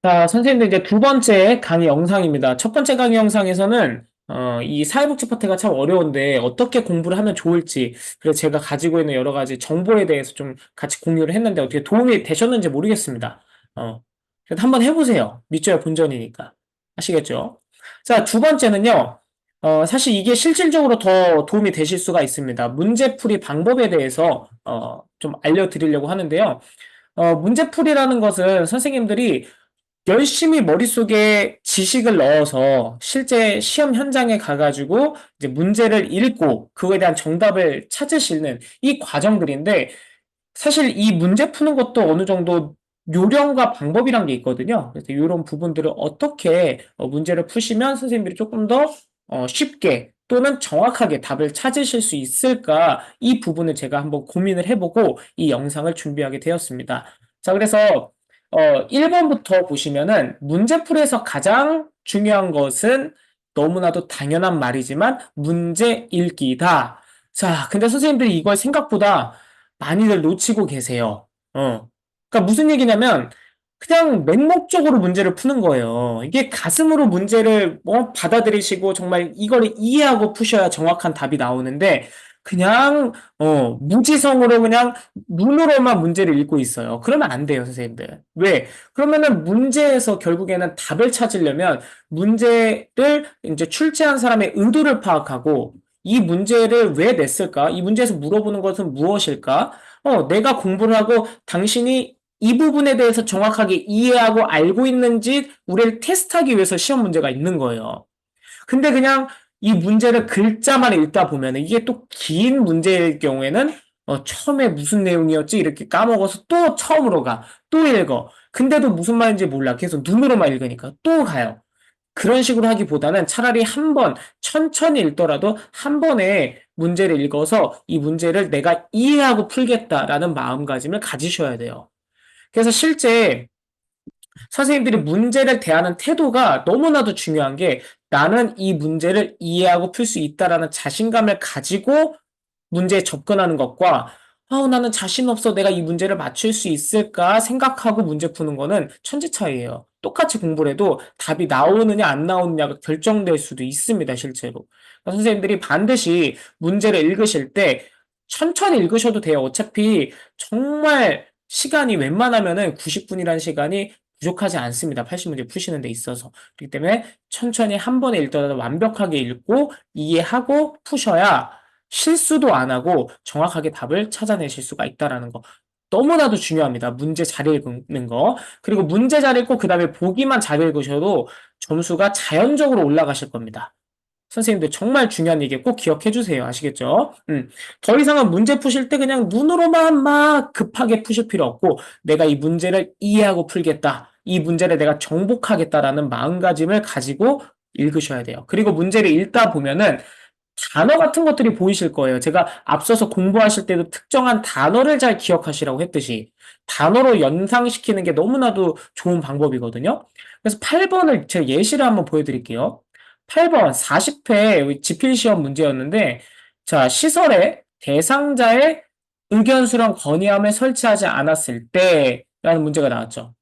자, 선생님들 이제 두 번째 강의 영상입니다. 첫 번째 강의 영상에서는 이 사회복지 파트가 참 어려운데 어떻게 공부를 하면 좋을지, 그래서 제가 가지고 있는 여러 가지 정보에 대해서 좀 같이 공유를 했는데 어떻게 도움이 되셨는지 모르겠습니다. 그래도 한번 해보세요. 믿져야 본전이니까. 아시겠죠? 자, 두 번째는요. 사실 이게 실질적으로 더 도움이 되실 수가 있습니다. 문제풀이 방법에 대해서 좀 알려드리려고 하는데요. 문제풀이라는 것은 선생님들이 열심히 머릿속에 지식을 넣어서 실제 시험 현장에 가가지고 이제 문제를 읽고 그거에 대한 정답을 찾으시는 이 과정들인데 사실 이 문제 푸는 것도 어느 정도 요령과 방법이란 게 있거든요. 그래서 이런 부분들을 어떻게 문제를 푸시면 선생님들이 조금 더 쉽게 또는 정확하게 답을 찾으실 수 있을까 이 부분을 제가 한번 고민을 해보고 이 영상을 준비하게 되었습니다. 자, 그래서 1번부터 보시면은 문제풀이에서 가장 중요한 것은 너무나도 당연한 말이지만 문제 읽기다. 자, 근데 선생님들이 이걸 생각보다 많이들 놓치고 계세요. 그러니까 무슨 얘기냐면 그냥 맹목적으로 문제를 푸는 거예요. 이게 가슴으로 문제를 받아들이시고 정말 이걸 이해하고 푸셔야 정확한 답이 나오는데 그냥 무지성으로 그냥 눈으로만 문제를 읽고 있어요. 그러면 안 돼요, 선생님들. 왜? 그러면은 문제에서 결국에는 답을 찾으려면 문제를 이제 출제한 사람의 의도를 파악하고 이 문제를 왜 냈을까? 이 문제에서 물어보는 것은 무엇일까? 내가 공부를 하고 당신이 이 부분에 대해서 정확하게 이해하고 알고 있는지 우리를 테스트하기 위해서 시험 문제가 있는 거예요. 근데 그냥 이 문제를 글자만 읽다 보면 이게 또 긴 문제일 경우에는 처음에 무슨 내용이었지? 이렇게 까먹어서 또 처음으로 가. 또 읽어. 근데도 무슨 말인지 몰라. 계속 눈으로만 읽으니까 또 가요. 그런 식으로 하기보다는 차라리 한 번, 천천히 읽더라도 한 번에 문제를 읽어서 이 문제를 내가 이해하고 풀겠다라는 마음가짐을 가지셔야 돼요. 그래서 실제 선생님들이 문제를 대하는 태도가 너무나도 중요한 게 나는 이 문제를 이해하고 풀 수 있다라는 자신감을 가지고 문제에 접근하는 것과 나는 자신 없어. 내가 이 문제를 맞출 수 있을까 생각하고 문제 푸는 거는 천지 차이예요. 똑같이 공부를 해도 답이 나오느냐 안 나오느냐가 결정될 수도 있습니다, 실제로. 그러니까 선생님들이 반드시 문제를 읽으실 때 천천히 읽으셔도 돼요. 어차피 정말 시간이 웬만하면은 90분이라는 시간이 부족하지 않습니다. 80문제 푸시는 데 있어서. 그렇기 때문에 천천히 한 번에 읽더라도 완벽하게 읽고 이해하고 푸셔야 실수도 안 하고 정확하게 답을 찾아내실 수가 있다라는 거. 너무나도 중요합니다. 문제 잘 읽는 거. 그리고 문제 잘 읽고 그 다음에 보기만 잘 읽으셔도 점수가 자연적으로 올라가실 겁니다. 선생님들 정말 중요한 얘기 꼭 기억해 주세요. 아시겠죠? 더 이상은 문제 푸실 때 그냥 눈으로만 막 급하게 푸실 필요 없고 내가 이 문제를 이해하고 풀겠다. 이 문제를 내가 정복하겠다라는 마음가짐을 가지고 읽으셔야 돼요. 그리고 문제를 읽다 보면은 단어 같은 것들이 보이실 거예요. 제가 앞서서 공부하실 때도 특정한 단어를 잘 기억하시라고 했듯이 단어로 연상시키는 게 너무나도 좋은 방법이거든요. 그래서 8번을 제가 예시를 한번 보여드릴게요. 8번 40회 지필시험 문제였는데 자 시설에 대상자의 의견 수렴 건의함을 설치하지 않았을 때라는 문제가 나왔죠.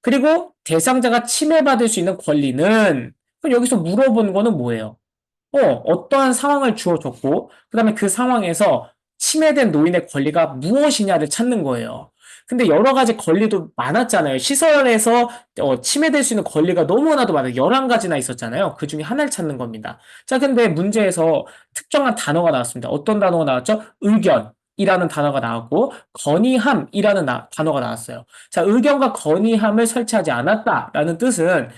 그리고 대상자가 침해받을 수 있는 권리는 그럼 여기서 물어본 거는 뭐예요? 어떠한 상황을 주어줬고, 그 다음에 그 상황에서 침해된 노인의 권리가 무엇이냐를 찾는 거예요. 근데 여러 가지 권리도 많았잖아요. 시설에서 침해될 수 있는 권리가 너무나도 많아요. 11가지나 있었잖아요. 그 중에 하나를 찾는 겁니다. 자, 근데 문제에서 특정한 단어가 나왔습니다. 어떤 단어가 나왔죠? 의견. 이라는 단어가 나왔고, 건의함이라는 단어가 나왔어요. 자, 의견과 건의함을 설치하지 않았다라는 뜻은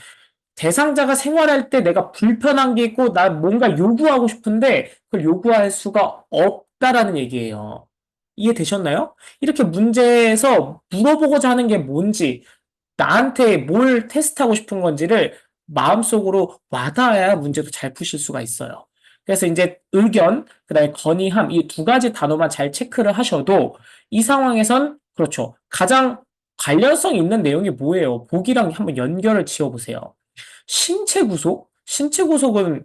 대상자가 생활할 때 내가 불편한 게 있고 나 뭔가 요구하고 싶은데 그걸 요구할 수가 없다라는 얘기예요. 이해되셨나요? 이렇게 문제에서 물어보고자 하는 게 뭔지 나한테 뭘 테스트하고 싶은 건지를 마음속으로 와닿아야 문제도 잘 푸실 수가 있어요. 그래서 이제 의견, 그다음에 건의함 이 두 가지 단어만 잘 체크를 하셔도 이 상황에선 그렇죠. 가장 관련성 있는 내용이 뭐예요? 보기랑 한번 연결을 지어보세요. 신체 구속? 신체 구속은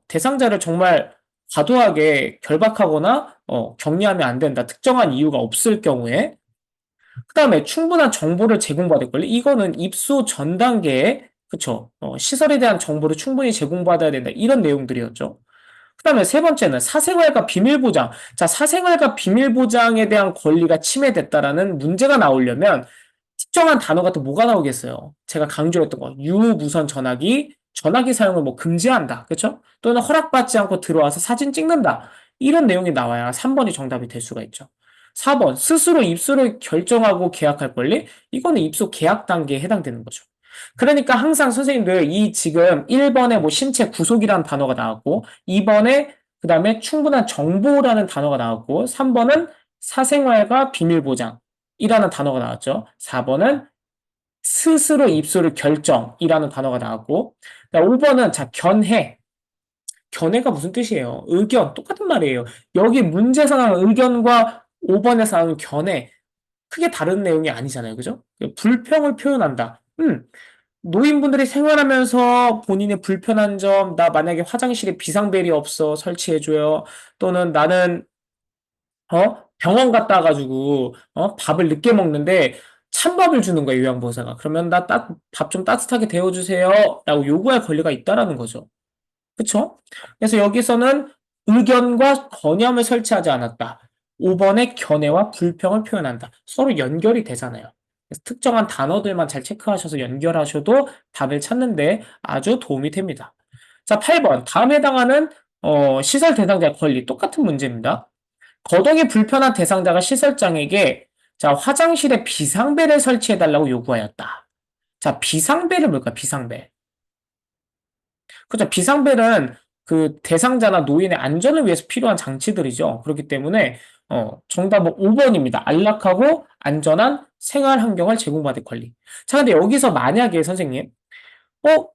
대상자를 정말 과도하게 결박하거나 격리하면 안 된다. 특정한 이유가 없을 경우에 그다음에 충분한 정보를 제공받을 권리. 이거는 입소 전 단계에 그쵸? 시설에 대한 정보를 충분히 제공받아야 된다. 이런 내용들이었죠. 그다음에 세 번째는 사생활과 비밀 보장. 자, 사생활과 비밀 보장에 대한 권리가 침해됐다라는 문제가 나오려면 특정한 단어가 또 뭐가 나오겠어요? 제가 강조했던 거. 유무선 전화기 사용을 뭐 금지한다. 그렇죠? 또는 허락받지 않고 들어와서 사진 찍는다. 이런 내용이 나와야 3번이 정답이 될 수가 있죠. 4번, 스스로 입소를 결정하고 계약할 권리? 이거는 입소 계약 단계에 해당되는 거죠. 그러니까 항상 선생님들 이 지금 1번에 뭐 신체 구속이라는 단어가 나왔고 2번에 그다음에 충분한 정보라는 단어가 나왔고 3번은 사생활과 비밀 보장이라는 단어가 나왔죠. 4번은 스스로 입소를 결정이라는 단어가 나왔고 5번은 자 견해. 견해가 무슨 뜻이에요? 의견 똑같은 말이에요. 여기 문제에서 나오는 의견과 5번에서 나오는 견해 크게 다른 내용이 아니잖아요. 그죠? 불평을 표현한다. 노인분들이 생활하면서 본인의 불편한 점, 나 만약에 화장실에 비상벨이 없어 설치해줘요. 또는 나는, 병원 갔다 와가지고, 밥을 늦게 먹는데 찬밥을 주는 거예요, 요양보호사가. 그러면 밥 좀 따뜻하게 데워주세요. 라고 요구할 권리가 있다라는 거죠. 그쵸? 그래서 여기서는 의견과 권념을 설치하지 않았다. 5번의 견해와 불평을 표현한다. 서로 연결이 되잖아요. 그래서 특정한 단어들만 잘 체크하셔서 연결하셔도 답을 찾는데 아주 도움이 됩니다. 자, 8번. 다음에 해당하는 시설 대상자의 권리 똑같은 문제입니다. 거동이 불편한 대상자가 시설장에게 자, 화장실에 비상벨을 설치해달라고 요구하였다. 자, 비상벨은 뭘까? 비상벨. 그죠. 비상벨은 그 대상자나 노인의 안전을 위해서 필요한 장치들이죠. 그렇기 때문에 정답은 5번입니다. 안락하고 안전한 생활 환경을 제공받을 권리. 자, 근데 여기서 만약에 선생님, 어,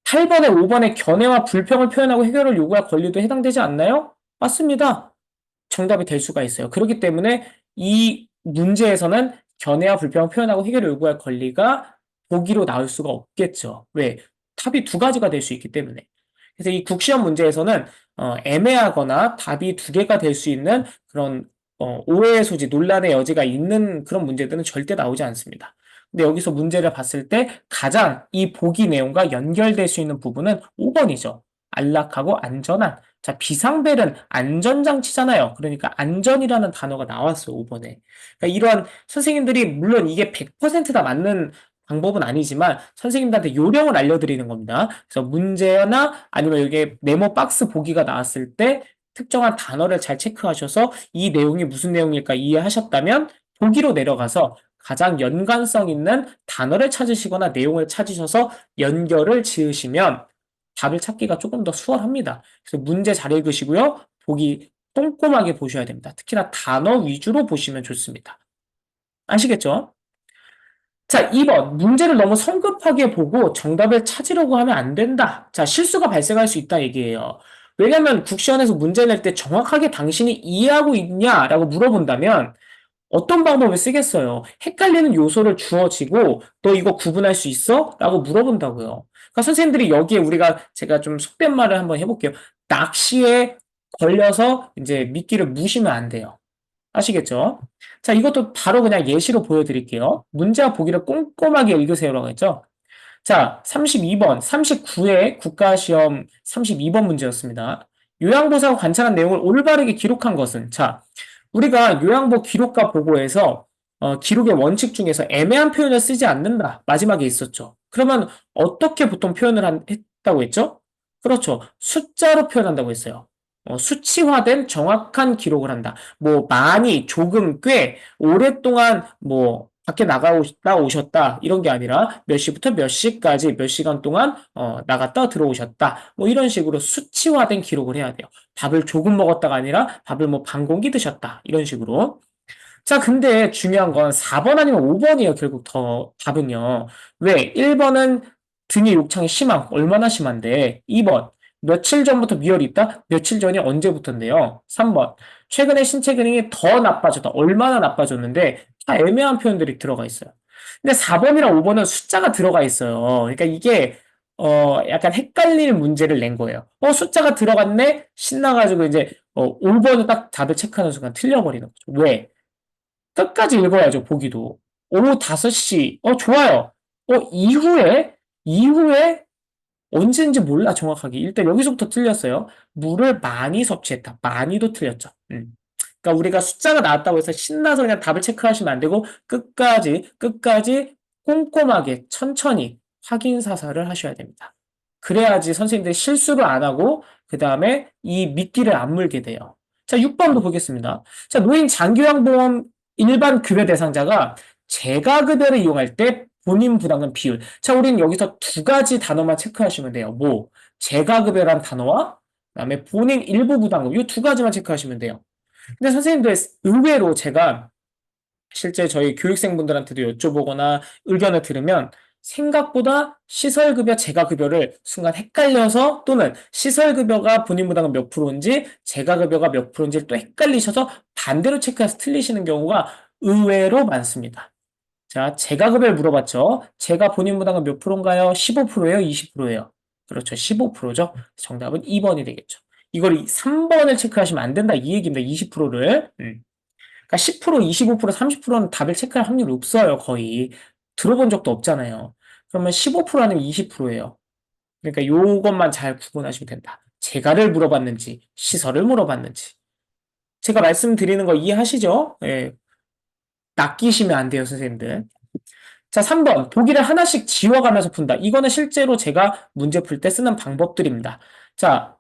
8번에 5번에 견해와 불평을 표현하고 해결을 요구할 권리도 해당되지 않나요? 맞습니다. 정답이 될 수가 있어요. 그렇기 때문에 이 문제에서는 견해와 불평을 표현하고 해결을 요구할 권리가 보기로 나올 수가 없겠죠. 왜? 답이 두 가지가 될 수 있기 때문에. 그래서 이 국시험 문제에서는 애매하거나 답이 두 개가 될 수 있는 그런 오해의 소지, 논란의 여지가 있는 그런 문제들은 절대 나오지 않습니다. 근데 여기서 문제를 봤을 때 가장 이 보기 내용과 연결될 수 있는 부분은 5번이죠. 안락하고 안전한. 자, 비상벨은 안전장치잖아요. 그러니까 안전이라는 단어가 나왔어요, 5번에. 그러니까 이러한 선생님들이 물론 이게 100%다 맞는 방법은 아니지만 선생님들한테 요령을 알려드리는 겁니다. 그래서 문제나 아니면 이게 네모 박스 보기가 나왔을 때 특정한 단어를 잘 체크하셔서 이 내용이 무슨 내용일까 이해하셨다면 보기로 내려가서 가장 연관성 있는 단어를 찾으시거나 내용을 찾으셔서 연결을 지으시면 답을 찾기가 조금 더 수월합니다. 그래서 문제 잘 읽으시고요. 보기 꼼꼼하게 보셔야 됩니다. 특히나 단어 위주로 보시면 좋습니다. 아시겠죠? 자, 2번. 문제를 너무 성급하게 보고 정답을 찾으려고 하면 안 된다. 자, 실수가 발생할 수 있다 얘기예요. 왜냐면 국시원에서 문제 낼 때 정확하게 당신이 이해하고 있냐라고 물어본다면 어떤 방법을 쓰겠어요? 헷갈리는 요소를 주어지고 너 이거 구분할 수 있어? 라고 물어본다고요. 그러니까 선생님들이 여기에 제가 좀 속된 말을 한번 해볼게요. 낚시에 걸려서 이제 미끼를 무시면 안 돼요. 아시겠죠? 자, 이것도 바로 그냥 예시로 보여드릴게요. 문제와 보기를 꼼꼼하게 읽으세요라고 했죠? 자, 32번, 39회 국가시험 32번 문제였습니다. 요양보사가 관찰한 내용을 올바르게 기록한 것은, 자, 우리가 요양보 기록과 보고에서 기록의 원칙 중에서 애매한 표현을 쓰지 않는다. 마지막에 있었죠. 그러면 어떻게 보통 했다고 했죠? 그렇죠. 숫자로 표현한다고 했어요. 수치화된 정확한 기록을 한다. 뭐 많이, 조금, 꽤, 오랫동안 뭐 밖에 나갔다 오셨다 이런 게 아니라 몇 시부터 몇 시까지 몇 시간 동안 나갔다 들어오셨다. 뭐 이런 식으로 수치화된 기록을 해야 돼요. 밥을 조금 먹었다가 아니라 밥을 뭐 반 공기 드셨다. 이런 식으로. 자, 근데 중요한 건 4번 아니면 5번이에요. 결국 더 답은요. 왜? 1번은 등의 욕창이 얼마나 심한데 2번 며칠 전부터 미열이 있다? 며칠 전이 언제부터인데요? 3번 최근에 신체 기능이 더 나빠졌다. 얼마나 나빠졌는데 다 애매한 표현들이 들어가 있어요. 근데 4번이랑 5번은 숫자가 들어가 있어요. 그러니까 이게 약간 헷갈릴 문제를 낸 거예요. 숫자가 들어갔네? 신나가지고 이제 5번을 딱 답을 체크하는 순간 틀려버리는 거죠. 왜? 끝까지 읽어야죠, 보기도. 오후 5시. 좋아요. 이후에 언제인지 몰라, 정확하게. 일단 여기서부터 틀렸어요. 물을 많이 섭취했다. 많이도 틀렸죠. 그러니까 우리가 숫자가 나왔다고 해서 신나서 그냥 답을 체크하시면 안 되고, 끝까지 꼼꼼하게, 천천히 확인 사살을 하셔야 됩니다. 그래야지 선생님들이 실수를 안 하고, 그 다음에 이 미끼를 안 물게 돼요. 자, 6번도 보겠습니다. 자, 노인 장기요양보험 일반 급여 대상자가 재가급여를 이용할 때 본인 부담금 비율. 자, 우리는 여기서 두 가지 단어만 체크하시면 돼요. 뭐, 재가급여란 단어와 그다음에 본인 일부 부담금. 이 두 가지만 체크하시면 돼요. 근데 선생님들 의외로 제가 실제 저희 교육생분들한테도 여쭤보거나 의견을 들으면 생각보다 시설급여, 재가급여를 순간 헷갈려서 또는 시설급여가 본인 부담금 몇 프로인지 재가급여가 몇 프로인지를 또 헷갈리셔서 반대로 체크해서 틀리시는 경우가 의외로 많습니다. 자, 재가급여를 물어봤죠. 재가 본인 부담금 몇 프로인가요? 15%예요? 20%예요? 그렇죠. 15%죠. 정답은 2번이 되겠죠. 이걸 3번을 체크하시면 안 된다. 이 얘기입니다. 20%를. 그러니까 10%, 25%, 30%는 답을 체크할 확률이 없어요. 거의. 들어본 적도 없잖아요. 그러면 15% 아니면 20%예요. 그러니까 요것만 잘 구분하시면 된다. 재가를 물어봤는지, 시설을 물어봤는지. 제가 말씀드리는 거 이해하시죠? 예. 낚이시면 안 돼요, 선생님들. 자, 3번. 보기를 하나씩 지워가면서 푼다. 이거는 실제로 제가 문제 풀 때 쓰는 방법들입니다. 자,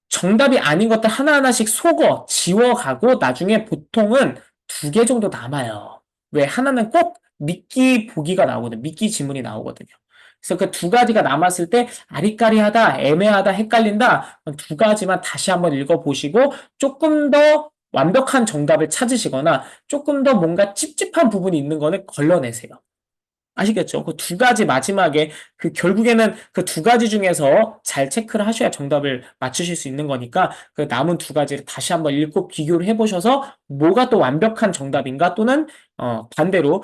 정답이 아닌 것들 하나하나씩 속어, 지워가고 나중에 보통은 2개 정도 남아요. 왜? 하나는 꼭 미끼 보기가 나오거든요. 미끼 지문이 나오거든요. 그래서 그 2가지가 남았을 때 아리까리하다, 애매하다, 헷갈린다. 2가지만 다시 한번 읽어보시고 조금 더 완벽한 정답을 찾으시거나 조금 더 뭔가 찝찝한 부분이 있는 거는 걸러내세요. 아시겠죠? 그 2가지 마지막에 결국에는 그 2가지 중에서 잘 체크를 하셔야 정답을 맞추실 수 있는 거니까 그 남은 2가지를 다시 한번 읽고 비교를 해보셔서 뭐가 또 완벽한 정답인가 또는 반대로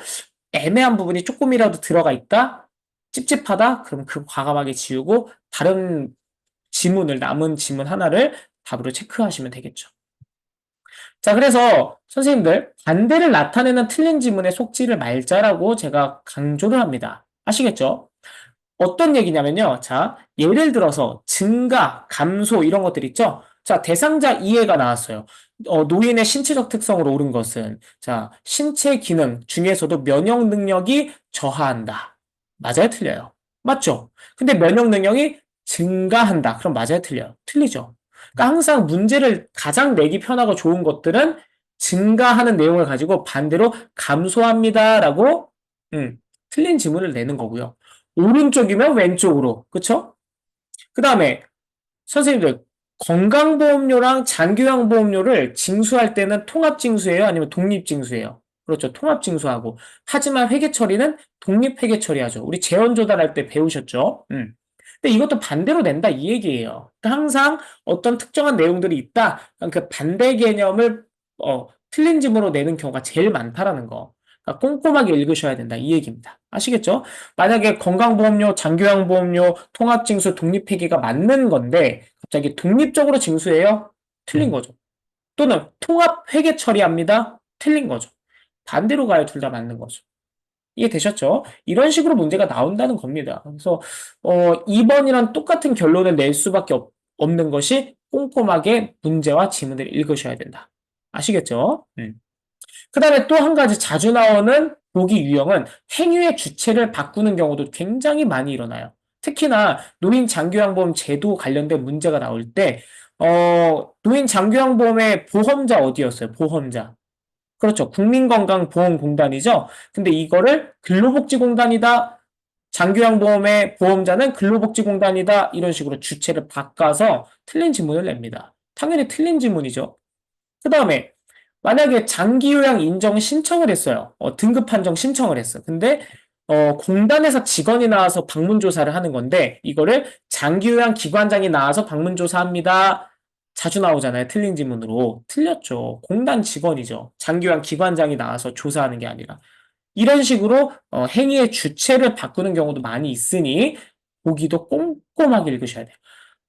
애매한 부분이 조금이라도 들어가 있다? 찝찝하다? 그럼 그 과감하게 지우고 다른 남은 지문 하나를 답으로 체크하시면 되겠죠. 자, 그래서 선생님들 반대를 나타내는 틀린 지문의 속지를 말자라고 제가 강조를 합니다. 아시겠죠? 어떤 얘기냐면요. 자, 예를 들어서 증가, 감소 이런 것들 있죠? 자, 대상자 이해가 나왔어요. 노인의 신체적 특성으로 옳은 것은 자, 신체 기능 중에서도 면역 능력이 저하한다. 맞아요, 틀려요? 맞죠? 근데 면역 능력이 증가한다. 그럼 맞아요, 틀려요? 틀리죠? 그러니까 항상 문제를 가장 내기 편하고 좋은 것들은 증가하는 내용을 가지고 반대로 감소합니다라고 틀린 지문을 내는 거고요. 오른쪽이면 왼쪽으로, 그쵸? 그 다음에 선생님들 건강보험료랑 장기요양보험료를 징수할 때는 통합징수예요? 아니면 독립징수예요? 그렇죠. 통합징수하고. 하지만 회계처리는 독립회계처리하죠. 우리 재원조달할 때 배우셨죠? 근데 이것도 반대로 낸다 이 얘기예요. 그러니까 항상 어떤 특정한 내용들이 있다. 그 반대 개념을 틀린 지문으로 내는 경우가 제일 많다라는 거. 그러니까 꼼꼼하게 읽으셔야 된다 이 얘기입니다. 아시겠죠? 만약에 건강보험료, 장기요양보험료, 통합징수, 독립회계가 맞는 건데 갑자기 독립적으로 징수해요? 틀린 거죠. 또는 통합회계 처리합니다? 틀린 거죠. 반대로 가요. 둘 다 맞는 거죠. 이해되셨죠? 이런 식으로 문제가 나온다는 겁니다. 그래서 2번이랑 똑같은 결론을 낼 수밖에 없는 것이 꼼꼼하게 문제와 지문을 읽으셔야 된다. 아시겠죠? 그 다음에 또 한 가지 자주 나오는 보기 유형은 행위의 주체를 바꾸는 경우도 굉장히 많이 일어나요. 특히나 노인 장기요양보험 제도 관련된 문제가 나올 때, 노인 장기요양보험의 보험자 어디였어요? 보험자. 그렇죠. 국민건강보험공단이죠. 근데 이거를 근로복지공단이다. 장기요양보험의 보험자는 근로복지공단이다. 이런 식으로 주체를 바꿔서 틀린 지문을 냅니다. 당연히 틀린 지문이죠. 그 다음에 만약에 장기요양 인정 신청을 했어요. 등급 판정 신청을 했어. 근데 공단에서 직원이 나와서 방문조사를 하는 건데 이거를 장기요양 기관장이 나와서 방문조사합니다. 자주 나오잖아요. 틀린 지문으로. 틀렸죠. 공단 직원이죠. 장기요양 기관장이 나와서 조사하는 게 아니라. 이런 식으로 행위의 주체를 바꾸는 경우도 많이 있으니 보기도 꼼꼼하게 읽으셔야 돼요.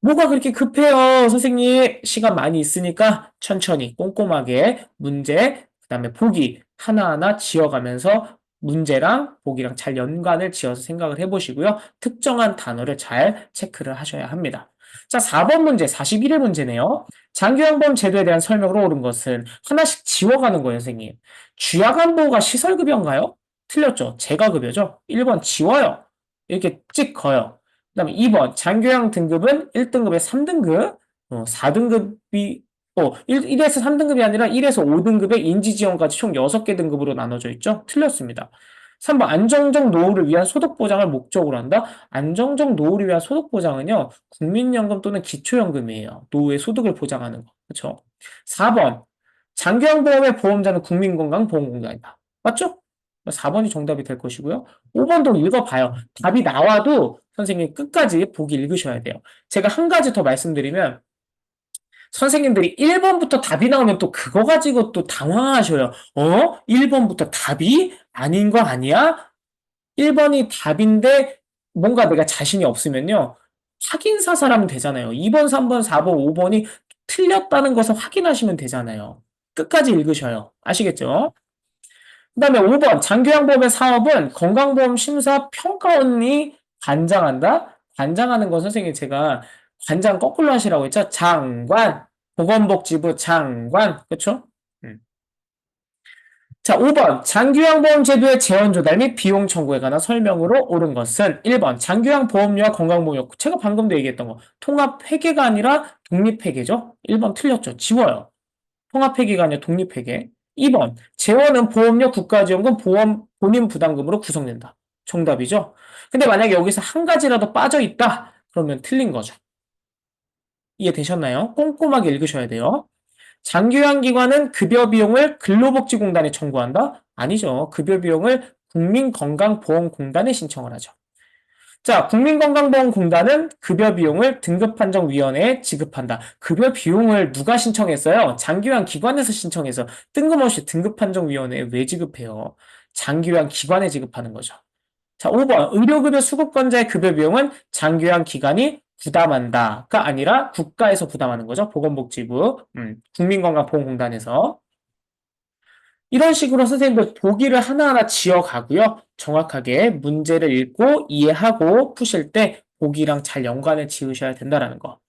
뭐가 그렇게 급해요, 선생님? 시간 많이 있으니까 천천히 꼼꼼하게 문제, 그다음에 보기 하나하나 지어가면서 문제랑 보기랑 잘 연관을 지어서 생각을 해보시고요. 특정한 단어를 잘 체크를 하셔야 합니다. 자, 4번 문제, 41일 문제네요. 장기요양보험 제도에 대한 설명으로 옳은 것은 하나씩 지워가는 거예요, 선생님. 주야간보호가 시설급여인가요? 틀렸죠. 재가급여죠. 1번 지워요. 이렇게 찍어요. 그 다음에 2번 장교양 등급은 1등급에 3등급, 4등급이 1에서 3등급이 아니라 1에서 5등급의 인지지원까지 총 6개 등급으로 나눠져 있죠? 틀렸습니다. 3번 안정적 노후를 위한 소득 보장을 목적으로 한다. 안정적 노후를 위한 소득 보장은요. 국민연금 또는 기초연금이에요. 노후의 소득을 보장하는 거. 그렇죠? 4번 장기요양보험의 보험자는 국민건강보험공단이다. 맞죠? 4번이 정답이 될 것이고요. 5번도 읽어봐요. 답이 나와도 선생님 끝까지 보기 읽으셔야 돼요. 제가 한 가지 더 말씀드리면 선생님들이 1번부터 답이 나오면 또 그거 가지고 또 당황하셔요. 1번부터 답이 아닌 거 아니야? 1번이 답인데 뭔가 내가 자신이 없으면요. 확인사살하면 되잖아요. 2번, 3번, 4번, 5번이 틀렸다는 것을 확인하시면 되잖아요. 끝까지 읽으셔요. 아시겠죠? 그 다음에 5번, 장교양보험의 사업은 건강보험 심사 평가원이 관장한다? 관장하는 건 선생님 제가 관장 거꾸로 하시라고 했죠? 장관, 보건복지부 장관, 그쵸? 음. 자, 5번, 장교양보험 제도의 재원 조달 및 비용 청구에 관한 설명으로 옳은 것은 1번, 장교양보험료와 건강보험료, 제가 방금도 얘기했던 거, 통합회계가 아니라 독립회계죠? 1번 틀렸죠? 지워요. 통합회계가 아니라 독립회계. 2번, 재원은 보험료, 국가지원금, 보험, 본인 부담금으로 구성된다. 정답이죠? 근데 만약에 여기서 한 가지라도 빠져 있다? 그러면 틀린 거죠. 이해되셨나요? 꼼꼼하게 읽으셔야 돼요. 장기요양기관은 급여 비용을 근로복지공단에 청구한다? 아니죠. 급여 비용을 국민건강보험공단에 신청을 하죠. 자, 국민건강보험공단은 급여 비용을 등급판정위원회에 지급한다. 급여 비용을 누가 신청했어요? 장기요양 기관에서 신청해서 뜬금없이 등급판정위원회에 왜 지급해요? 장기요양 기관에 지급하는 거죠. 자, 5번. 의료급여 수급권자의 급여 비용은 장기요양 기관이 부담한다가 아니라 국가에서 부담하는 거죠. 보건복지부, 국민건강보험공단에서. 이런 식으로 선생님들 보기를 하나하나 지어가고요. 정확하게 문제를 읽고 이해하고 푸실 때 보기랑 잘 연관을 지으셔야 된다는 거.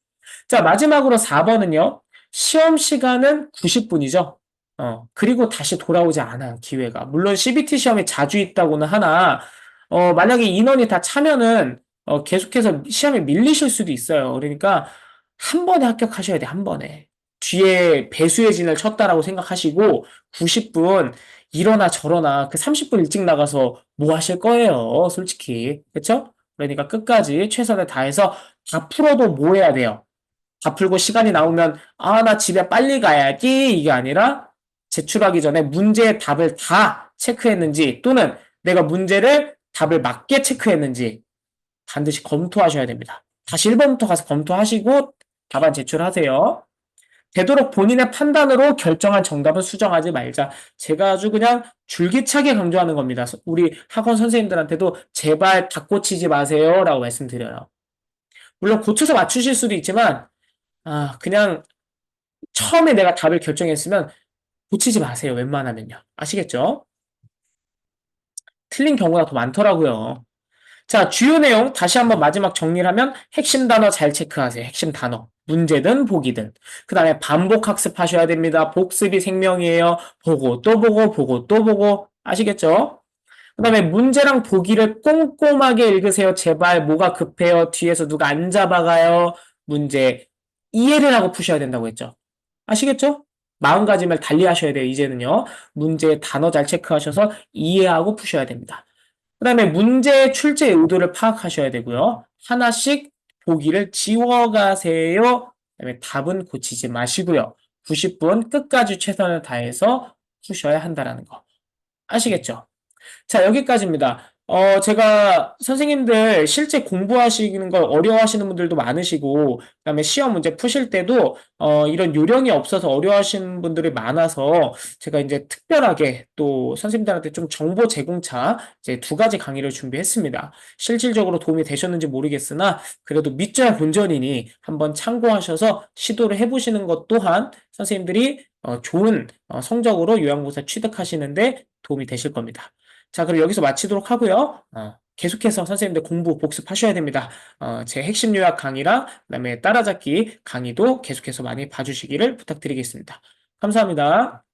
자, 마지막으로 4번은요. 시험 시간은 90분이죠. 그리고 다시 돌아오지 않아요, 기회가. 물론 CBT 시험이 자주 있다고는 하나, 만약에 인원이 다 차면은, 계속해서 시험에 밀리실 수도 있어요. 그러니까, 한 번에 합격하셔야 돼, 한 번에. 뒤에 배수의 진을 쳤다라고 생각하시고, 90분, 이러나 저러나 그 30분 일찍 나가서 뭐 하실 거예요, 솔직히. 그쵸? 그러니까 끝까지 최선을 다해서 다 풀어도 뭐 해야 돼요? 다 풀고 시간이 나오면 나 집에 빨리 가야지 이게 아니라 제출하기 전에 문제의 답을 다 체크했는지 또는 내가 문제를 답을 맞게 체크했는지 반드시 검토하셔야 됩니다. 다시 1번부터 가서 검토하시고 답안 제출하세요. 되도록 본인의 판단으로 결정한 정답은 수정하지 말자. 제가 아주 그냥 줄기차게 강조하는 겁니다. 우리 학원 선생님들한테도 제발 다 고치지 마세요 라고 말씀드려요. 물론 고쳐서 맞추실 수도 있지만 그냥 처음에 내가 답을 결정했으면 고치지 마세요. 웬만하면요. 아시겠죠? 틀린 경우가 더 많더라고요. 자, 주요 내용 다시 한번 마지막 정리를 하면 핵심 단어 잘 체크하세요. 핵심 단어. 문제든 보기든. 그 다음에 반복 학습하셔야 됩니다. 복습이 생명이에요. 보고 또 보고 보고 또 보고. 아시겠죠? 그 다음에 문제랑 보기를 꼼꼼하게 읽으세요. 제발 뭐가 급해요. 뒤에서 누가 안 잡아가요. 문제 이해를 하고 푸셔야 된다고 했죠. 아시겠죠? 마음가짐을 달리 하셔야 돼요, 이제는요. 문제 단어 잘 체크하셔서 이해하고 푸셔야 됩니다. 그 다음에 문제의 출제 의도를 파악하셔야 되고요. 하나씩 보기를 지워가세요. 그 다음에 답은 고치지 마시고요. 90분 끝까지 최선을 다해서 푸셔야 한다는 거. 아시겠죠? 자, 여기까지입니다. 제가 선생님들 실제 공부하시는 걸 어려워하시는 분들도 많으시고, 그다음에 시험 문제 푸실 때도, 이런 요령이 없어서 어려워하시는 분들이 많아서, 제가 이제 특별하게 또 선생님들한테 좀 정보 제공차, 이제 두 가지 강의를 준비했습니다. 실질적으로 도움이 되셨는지 모르겠으나, 그래도 믿져야 본전이니 한번 참고하셔서 시도를 해보시는 것 또한 선생님들이 좋은 성적으로 요양보사 취득하시는데 도움이 되실 겁니다. 자, 그럼 여기서 마치도록 하고요. 계속해서 선생님들 공부 복습하셔야 됩니다. 제 핵심 요약 강의랑 그다음에 따라잡기 강의도 계속해서 많이 봐주시기를 부탁드리겠습니다. 감사합니다.